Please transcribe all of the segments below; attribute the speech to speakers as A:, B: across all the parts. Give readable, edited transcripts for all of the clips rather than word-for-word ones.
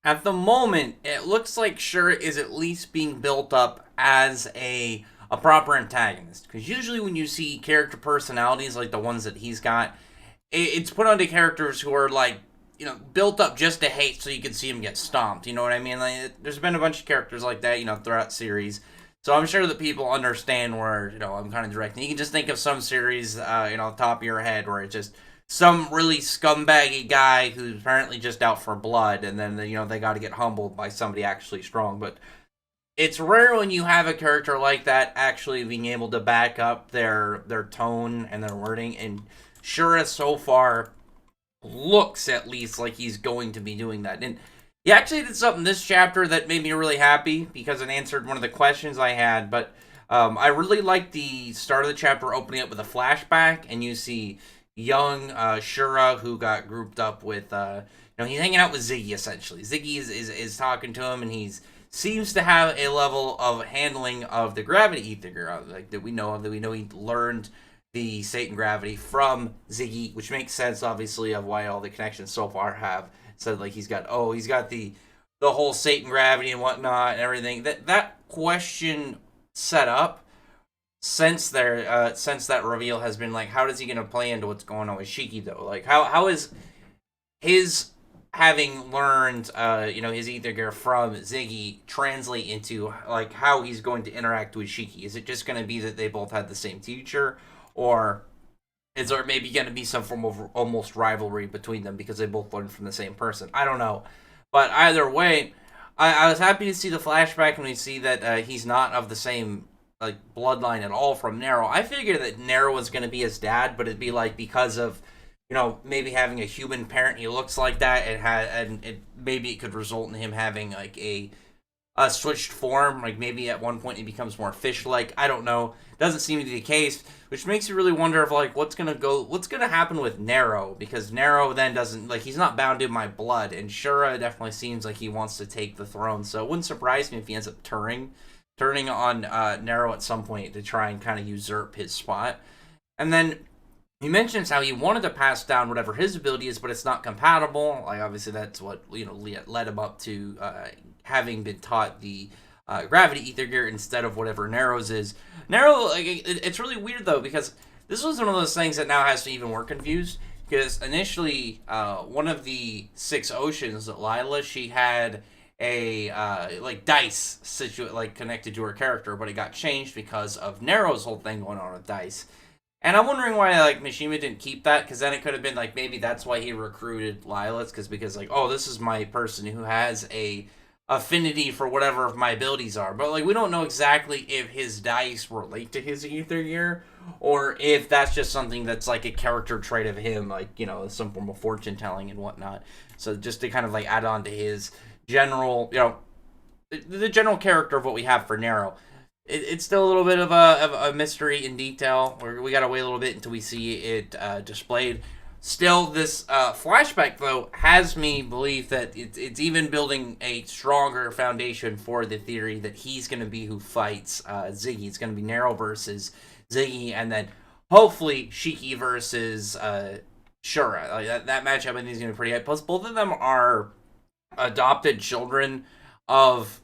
A: At the moment, it looks like Shura is at least being built up as a proper antagonist. Because usually when you see character personalities like the ones that he's got, it's put onto characters who are like, built up just to hate so you can see him get stomped. You know what I mean? Like, there's been a bunch of characters like that, throughout series. So I'm sure that people understand where, I'm kind of directing. You can just think of some series, top of your head where it's just some really scumbaggy guy who's apparently just out for blood, and then they got to get humbled by somebody actually strong. But it's rare when you have a character like that actually being able to back up their tone and their wording. And Shura so far looks at least like he's going to be doing that. And he actually did something this chapter that made me really happy because it answered one of the questions I had. But I really like the start of the chapter opening up with a flashback, and you see young Shura who got grouped up with. He's hanging out with Ziggy essentially. Ziggy is talking to him, and he's seems to have a level of handling of the gravity ether, like that we know of. That we know he learned the Satan gravity from Ziggy, which makes sense, obviously, of why all the connections so far have said like he's got the whole Satan gravity and whatnot and everything. That question set up since that reveal has been like, how is he gonna play into what's going on with Shiki though? Like how is his having learned his ether gear from Ziggy translate into like how he's going to interact with Shiki? Is it just going to be that they both had the same teacher, or is there maybe going to be some form of almost rivalry between them because they both learned from the same person? I don't know, but either way, I was happy to see the flashback when we see that he's not of the same like bloodline at all from Nero. I figured that Nero was going to be his dad, but it'd be like because of maybe having a human parent, he looks like that, and maybe it could result in him having like a switched form. Like maybe at one point he becomes more fish-like. I don't know. Doesn't seem to be the case, which makes you really wonder if like what's gonna happen with Nero, because Nero then doesn't like he's not bound to my blood, and Shura definitely seems like he wants to take the throne. So it wouldn't surprise me if he ends up turning on Nero at some point to try and kind of usurp his spot. And then he mentions how he wanted to pass down whatever his ability is, but it's not compatible. Like obviously that's what led him up to having been taught the gravity ether gear instead of whatever Nero's is. Nero, like it's really weird though, because this was one of those things that now has me even more confused. Because initially, one of the six oceans, Lila, she had a like dice like connected to her character, but it got changed because of Nero's whole thing going on with dice. And I'm wondering why like Mishima didn't keep that, because then it could have been like maybe that's why he recruited Lilith, because like, oh, this is my person who has a affinity for whatever my abilities are. But like we don't know exactly if his dice relate to his ether gear, or if that's just something that's like a character trait of him, like some form of fortune telling and whatnot. So just to kind of like add on to his general, the general character of what we have for Nero. It's still a little bit of a mystery in detail. We gotta wait a little bit until we see it displayed. Still, this flashback though has me believe that it's even building a stronger foundation for the theory that he's gonna be who fights Ziggy. It's gonna be Nero versus Ziggy, and then hopefully Shiki versus Shura. Like that matchup, I think is gonna be pretty high. Plus, both of them are adopted children of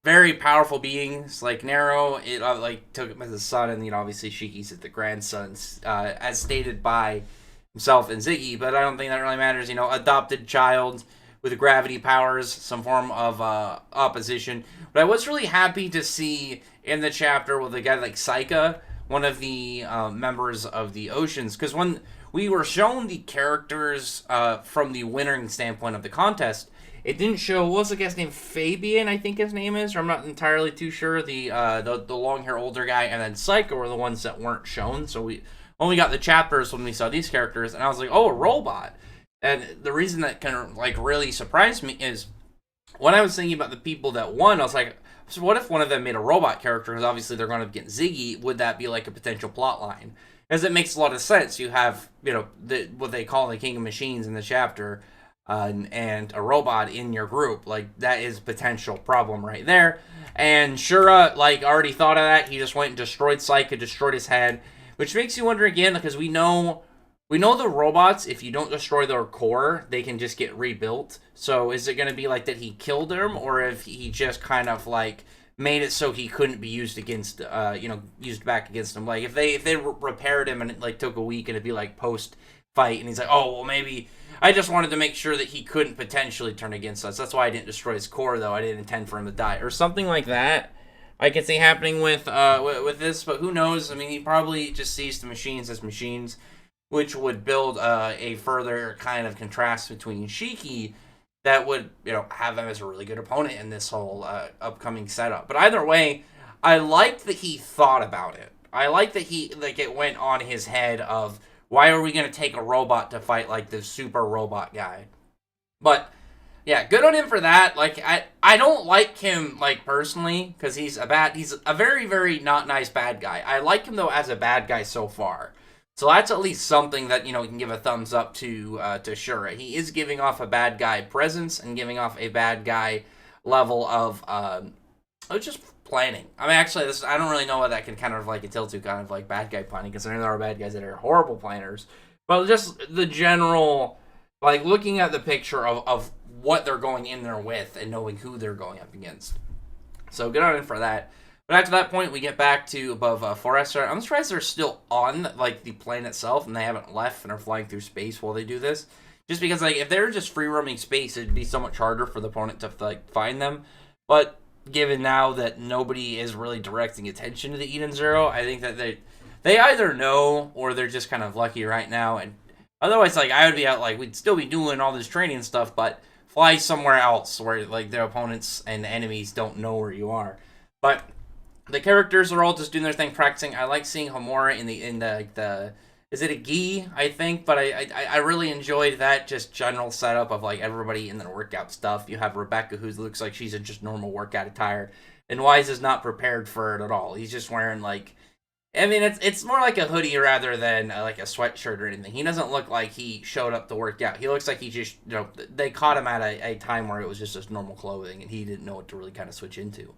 A: very powerful beings. Like Nero, it like took him as a son, and obviously Shiki's the grandsons, as stated by himself and Ziggy. But I don't think that really matters. Adopted child with gravity powers, some form of opposition. But I was really happy to see in the chapter with a guy like Saika, one of the members of the Oceans, because when we were shown the characters from the winning standpoint of the contest, it didn't show, what was the guy's name? Fabian, I think his name is, or I'm not entirely too sure. The long hair older guy, and then Psycho were the ones that weren't shown. So we only got the chapters when we saw these characters, and I was like, oh, a robot. And the reason that kind of like really surprised me is when I was thinking about the people that won, I was like, so what if one of them made a robot character? Because obviously they're going to get Ziggy. Would that be like a potential plot line? Because it makes a lot of sense. You have what they call the King of Machines in the chapter. And a robot in your group, like that is potential problem right there. And Shura like already thought of that. He just went and destroyed Psyche, destroyed his head, which makes you wonder again, because we know We know the robots, if you don't destroy their core, they can just get rebuilt. So is it going to be like that he killed them, or if he just kind of like made it so he couldn't be used against, used back against him? Like if they repaired him and it like took a week, and it'd be like post fight, and he's like, oh well, maybe I just wanted to make sure that he couldn't potentially turn against us. That's why I didn't destroy his core, though. I didn't intend for him to die, or something like that. I could see happening with this, but who knows? I mean, he probably just sees the machines as machines, which would build a further kind of contrast between Shiki that would, have him as a really good opponent in this whole upcoming setup. But either way, I like that he thought about it. I like that it went on his head of, why are we going to take a robot to fight like this super robot guy? But yeah, good on him for that. Like I don't like him like personally, because he's a very, very not nice bad guy. I like him though as a bad guy so far. So that's at least something that, we can give a thumbs up to Shura. He is giving off a bad guy presence and giving off a bad guy level of just planning. I mean, actually, I don't really know what that can kind of like entail to, kind of like bad guy planning, because there are bad guys that are horrible planners. But just the general, like looking at the picture of what they're going in there with and knowing who they're going up against. So good on him for that. But after that point, we get back to above Forrester. I'm surprised they're still on like the plane itself and they haven't left and are flying through space while they do this. Just because like if they're just free roaming space, it'd be so much harder for the opponent to like find them. But given now that nobody is really directing attention to the Eden Zero, I think that they either know or they're just kind of lucky right now. And otherwise, like I would be out, like we'd still be doing all this training stuff, but fly somewhere else where like their opponents and enemies don't know where you are. But the characters are all just doing their thing, practicing. I like seeing Homura in the is it a gi, I think, but I really enjoyed that just general setup of like everybody in their workout stuff. You have Rebecca, who looks like she's in just normal workout attire, and Wise is not prepared for it at all. He's just wearing like, I mean, it's more like a hoodie rather than like a sweatshirt or anything. He doesn't look like he showed up to work out. He looks like he just, they caught him at a time where it was just normal clothing, and he didn't know what to really kind of switch into.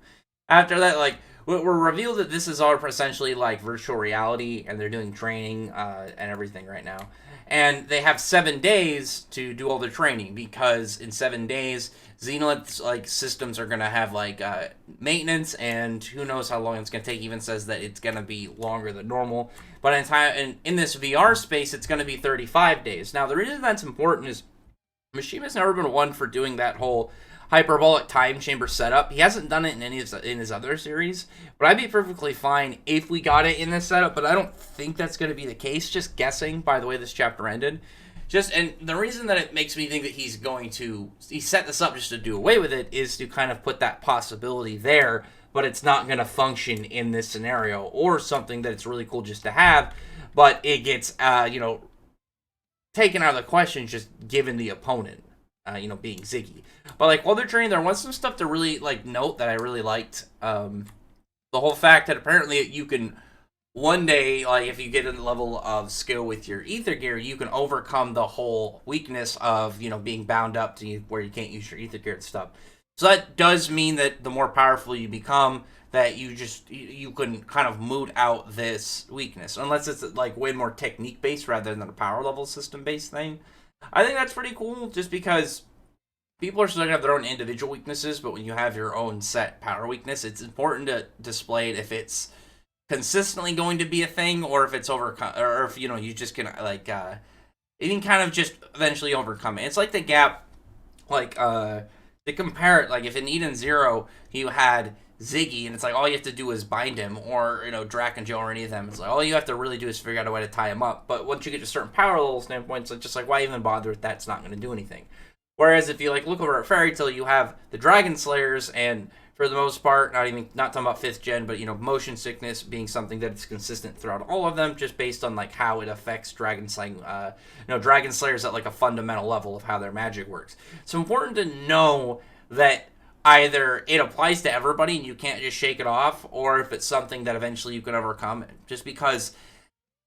A: After that, like, we're revealed that this is all essentially like virtual reality, and they're doing training and everything right now. And they have 7 days to do all their training, because in 7 days, Xenolith's like systems are gonna have like maintenance, and who knows how long it's gonna take. Even says that it's gonna be longer than normal. But in this VR space, it's gonna be 35 days. Now, the reason that's important is Mishima's never been one for doing that whole hyperbolic time chamber setup. He hasn't done it in any of his other series, but I'd be perfectly fine if we got it in this setup, but I don't think that's going to be the case, just guessing by the way this chapter ended. And the reason that it makes me think that he set this up just to do away with it is to kind of put that possibility there, but it's not going to function in this scenario, or something that it's really cool just to have, but it gets, taken out of the question just given the opponent. Being Ziggy. But, like, while they're training, there was some stuff to really, like, note that I really liked. The whole fact that apparently you can, one day, like, if you get a level of skill with your Ether Gear, you can overcome the whole weakness of, being bound up to where you can't use your Ether Gear and stuff. So that does mean that the more powerful you become, that you can kind of moot out this weakness. Unless it's, like, way more technique-based rather than a power level system-based thing. I think that's pretty cool, just because people are still going to have their own individual weaknesses, but when you have your own set power weakness, it's important to display it if it's consistently going to be a thing, or if it's overcome, or if, you just can, like, you can kind of just eventually overcome it. It's like the gap, like, to compare it, like, if in Eden Zero, you had Ziggy, and it's like all you have to do is bind him, or Drac and Joe, or any of them. It's like all you have to really do is figure out a way to tie him up. But once you get to certain power level standpoints, it's just like, why even bother with that? It's not going to do anything. Whereas if you like look over at Fairy Tail, you have the Dragon Slayers, and for the most part, not talking about 5th gen, but motion sickness being something that is consistent throughout all of them, just based on like how it affects Dragon Slaying. Dragon Slayers at like a fundamental level of how their magic works. So important to know that either it applies to everybody and you can't just shake it off, or if it's something that eventually you can overcome, just because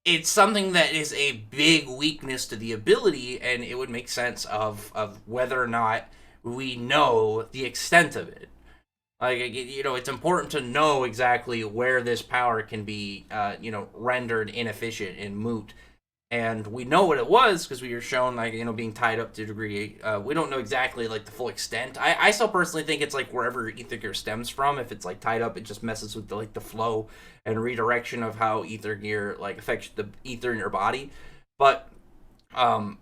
A: it's something that is a big weakness to the ability, and it would make sense of whether or not we know the extent of it. Like, it's important to know exactly where this power can be, rendered inefficient and moot. and we know what it was because we were shown like being tied up to a degree. We don't know exactly like the full extent. I still personally think it's like wherever ether gear stems from. If it's like tied up, it just messes with the flow and redirection of how ether gear like affects the ether in your body. But um,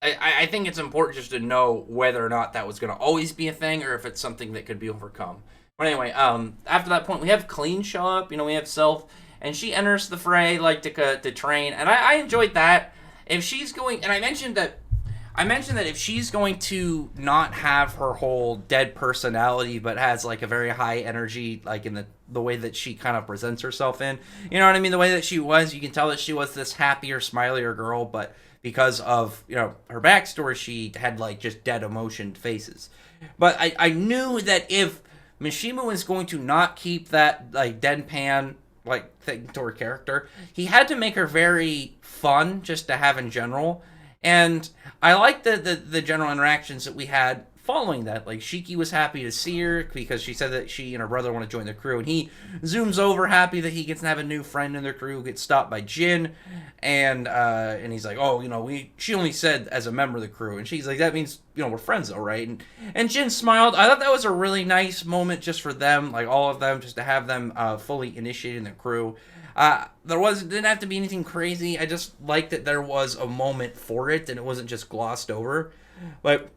A: I think it's important just to know whether or not that was going to always be a thing or if it's something that could be overcome. But anyway, after that point, we have Clean show up. We have Self, and she enters the fray like to train, and I enjoyed that. If she's going, and I mentioned that if she's going to not have her whole dead personality, but has like a very high energy, like in the way that she kind of presents herself in, you know what I mean? The way that she was, you can tell that she was this happier, smilier girl, but because of her backstory, she had like just dead emotion faces. But I knew that if Mishima was going to not keep that like deadpan like thing to her character, he had to make her very fun just to have in general. And I liked the general interactions that we had following that. Like Shiki was happy to see her because she said that she and her brother want to join the crew, and he zooms over happy that he gets to have a new friend in their crew. Gets stopped by Jin, and he's like, oh, she only said as a member of the crew, and she's like, that means we're friends though, right? And Jin smiled. I thought that was a really nice moment just for them, like all of them, just to have them fully initiated in the crew. Didn't have to be anything crazy. I just liked that there was a moment for it and it wasn't just glossed over. But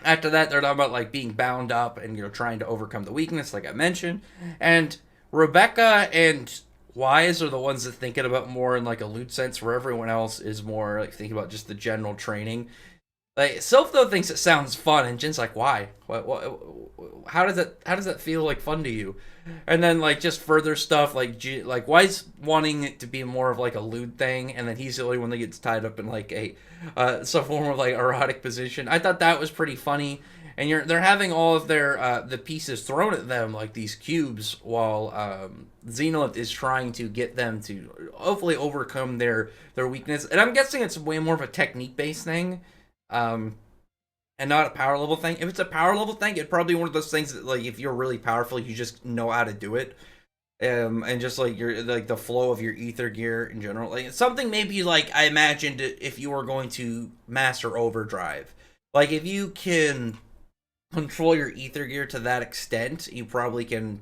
A: after that, they're talking about like being bound up and trying to overcome the weakness, like I mentioned. And Rebecca and Wise are the ones that thinking about more in like a loot sense, where everyone else is more like thinking about just the general training. Like Sylph though thinks it sounds fun, and Jin's like, "Why? What? How does that feel like fun to you?" And then like just further stuff like Why's wanting it to be more of like a lewd thing, and then he's the only one that gets tied up in like a some form of like erotic position. I thought that was pretty funny, and they're having all of their the pieces thrown at them like these cubes, while Xenolith is trying to get them to hopefully overcome their weakness. And I'm guessing it's way more of a technique based thing. Um, and not a power level thing. If it's a power level thing, it'd probably be one of those things that, like, if you're really powerful, you just know how to do it. And just like your like the flow of your ether gear in general, like something maybe like I imagined it if you were going to master overdrive. Like if you can control your ether gear to that extent, you probably can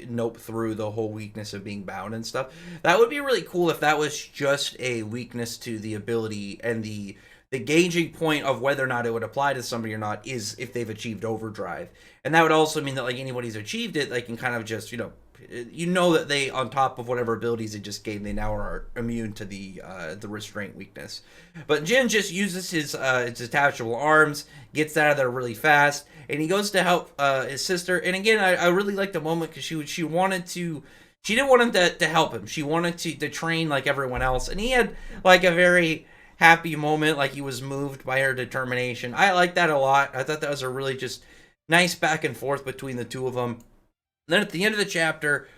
A: nope through the whole weakness of being bound and stuff. That would be really cool if that was just a weakness to the ability, and the gauging point of whether or not it would apply to somebody or not is if they've achieved overdrive. And that would also mean that like anybody who's achieved it, they can kind of just that they, on top of whatever abilities they just gained, they now are immune to the restraint weakness. But Jin just uses his detachable arms, gets out of there really fast, and he goes to help his sister. And again, I really liked the moment because she wanted to. She didn't want him to help him. She wanted to train like everyone else, and he had like a very happy moment, like he was moved by her determination. I like that a lot. I thought that was a really just nice back and forth between the two of them. And then at the end of the chapter,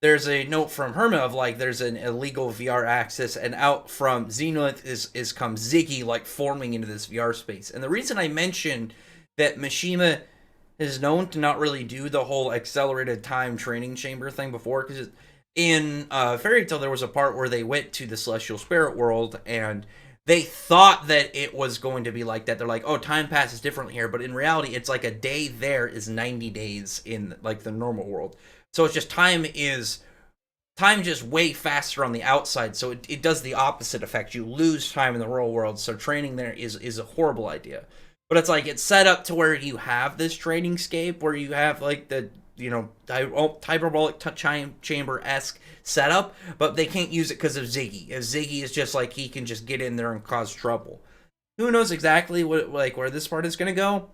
A: there's a note from Herma of like there's an illegal VR access, and out from Xenolith is come Ziggy like forming into this VR space. And the reason I mentioned that Mishima is known to not really do the whole accelerated time training chamber thing before, because in Fairy Tail there was a part where they went to the Celestial Spirit World and they thought that it was going to be like that. They're like, oh, time passes differently here. But in reality, it's like a day there is 90 days in like the normal world. So it's just time just way faster on the outside. So it does the opposite effect. You lose time in the real world. So training there is a horrible idea. But it's like it's set up to where you have this training scape where you have like the hyperbolic chamber-esque setup, but they can't use it because of Ziggy. As Ziggy is just like he can just get in there and cause trouble. Who knows exactly where this part is gonna go?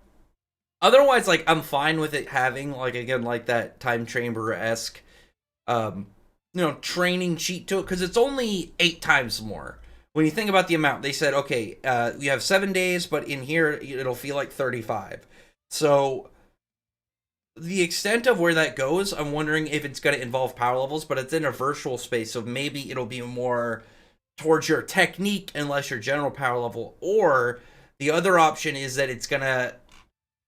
A: Otherwise, like I'm fine with it having like again like that time chamber-esque, training cheat to it, because it's only 8 times more. When you think about the amount, they said okay, you have 7 days, but in here it'll feel like 35. So the extent of where that goes, I'm wondering if it's going to involve power levels, but it's in a virtual space, so maybe it'll be more towards your technique and less your general power level. Or the other option is that it's going to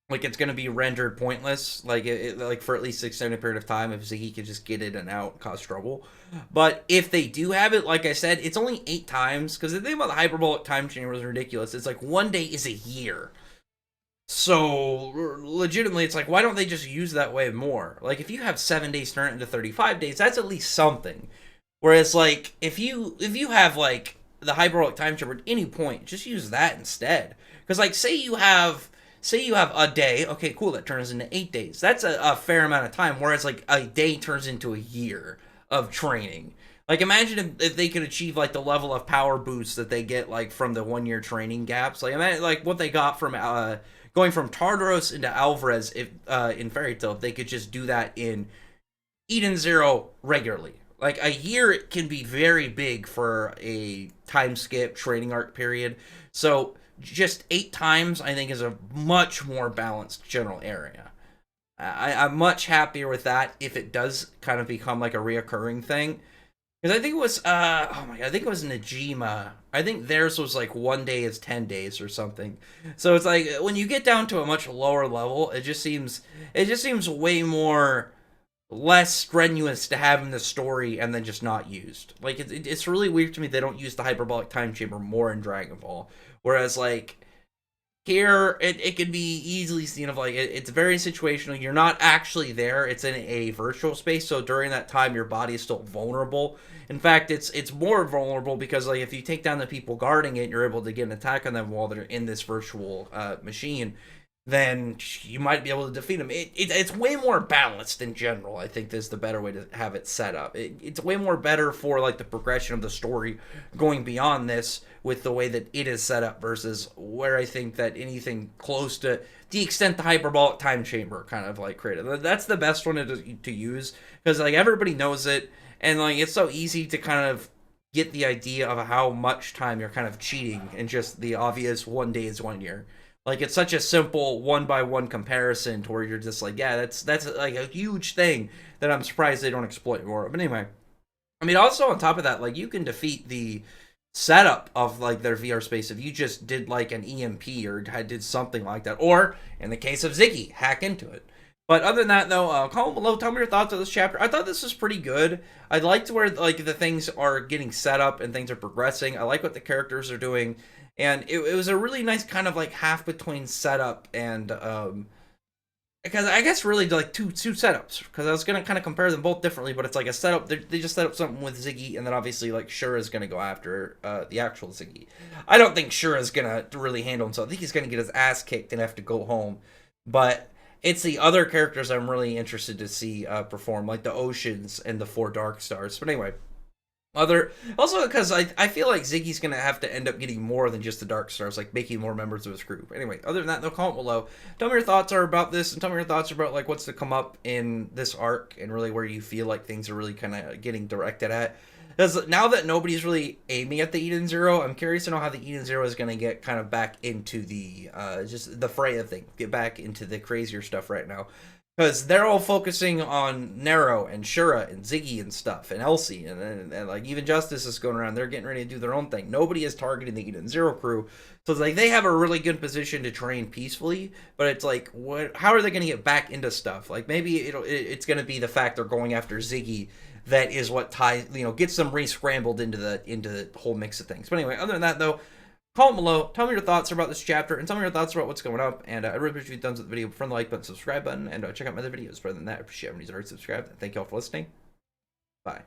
A: Like it's gonna be rendered pointless, like like for at least an extended period of time if Ziggy could just get in and out and cause trouble. But if they do have it, like I said, it's only 8 times, because the thing about the hyperbolic time chamber is ridiculous. It's like one day is a year. So legitimately, it's like, why don't they just use that way more? Like if you have 7 days turn it into 35 days, that's at least something. Whereas like if you have like the hyperbolic time chamber at any point, just use that instead. Because like say you have a day, okay, cool, that turns into 8 days. That's a fair amount of time. Whereas like a day turns into a year of training. Like imagine if they could achieve like the level of power boost that they get like from the 1 year training gaps. Like imagine like what they got from going from Tartaros into Alvarez if in Fairy Tail, if they could just do that in Eden Zero regularly. Like a year can be very big for a time skip training arc period. So just 8 times I think is a much more balanced general area. I'm much happier with that if it does kind of become like a reoccurring thing. Because I think it was oh my god, I think it was Najima. I think theirs was like 1 day is 10 days or something. So it's like when you get down to a much lower level, it just seems way more less strenuous to have in the story and then just not used. Like it's really weird to me they don't use the hyperbolic time chamber more in Dragon Ball. Whereas like here it could be easily seen of like it's very situational. You're not actually there. It's in a virtual space, so during that time your body is still vulnerable. In fact, it's more vulnerable because like if you take down the people guarding it, you're able to get an attack on them while they're in this virtual machine, then you might be able to defeat them. It's way more balanced in general. I think this is the better way to have it set up. It's way more better for like the progression of the story going beyond this with the way that it is set up versus where I think that anything close to the extent the hyperbolic time chamber kind of like created. That's the best one to use because like everybody knows it and like it's so easy to kind of get the idea of how much time you're kind of cheating and just the obvious 1 day is 1 year. Like it's such a simple one by one comparison to where you're just like, yeah, that's like a huge thing that I'm surprised they don't exploit more. But anyway, I mean, also on top of that, like you can defeat the setup of like their VR space if you just did like an EMP or did something like that, or in the case of Ziggy, hack into it. But other than that, though, comment below. Tell me your thoughts on this chapter. I thought this was pretty good. I liked where like the things are getting set up and things are progressing. I like what the characters are doing, and it was a really nice kind of like half between setup and because I guess really like two setups because I was gonna kind of compare them both differently, but it's like a setup. They just set up something with Ziggy, and then obviously like Shura's gonna go after the actual Ziggy. I don't think Shura's gonna really handle himself. I think he's gonna get his ass kicked and have to go home, but it's the other characters I'm really interested to see perform, like the Oceans and the Four Dark Stars. But anyway, also because I feel like Ziggy's gonna have to end up getting more than just the Dark Stars, like making more members of his group. Anyway, other than that, though, comment below. Tell me your thoughts are about this, and tell me your thoughts about like what's to come up in this arc, and really where you feel like things are really kind of getting directed at. Because now that nobody's really aiming at the Eden Zero, I'm curious to know how the Eden Zero is going to get kind of back into the just the fray of things, get back into the crazier stuff right now. Because they're all focusing on Nero and Shura and Ziggy and stuff and Elsie and like even Justice is going around. They're getting ready to do their own thing. Nobody is targeting the Eden Zero crew, so it's like they have a really good position to train peacefully. But it's like, what? How are they going to get back into stuff? Like maybe it's going to be the fact they're going after Ziggy that is what ties, gets them re-scrambled into the whole mix of things. But anyway, other than that though, comment below, tell me your thoughts about this chapter, and tell me your thoughts about what's going up, and I really appreciate you thumbs up the video, friend the like button, subscribe button, and check out my other videos. Further than that, I appreciate everybody's already subscribed, and thank you all for listening. Bye.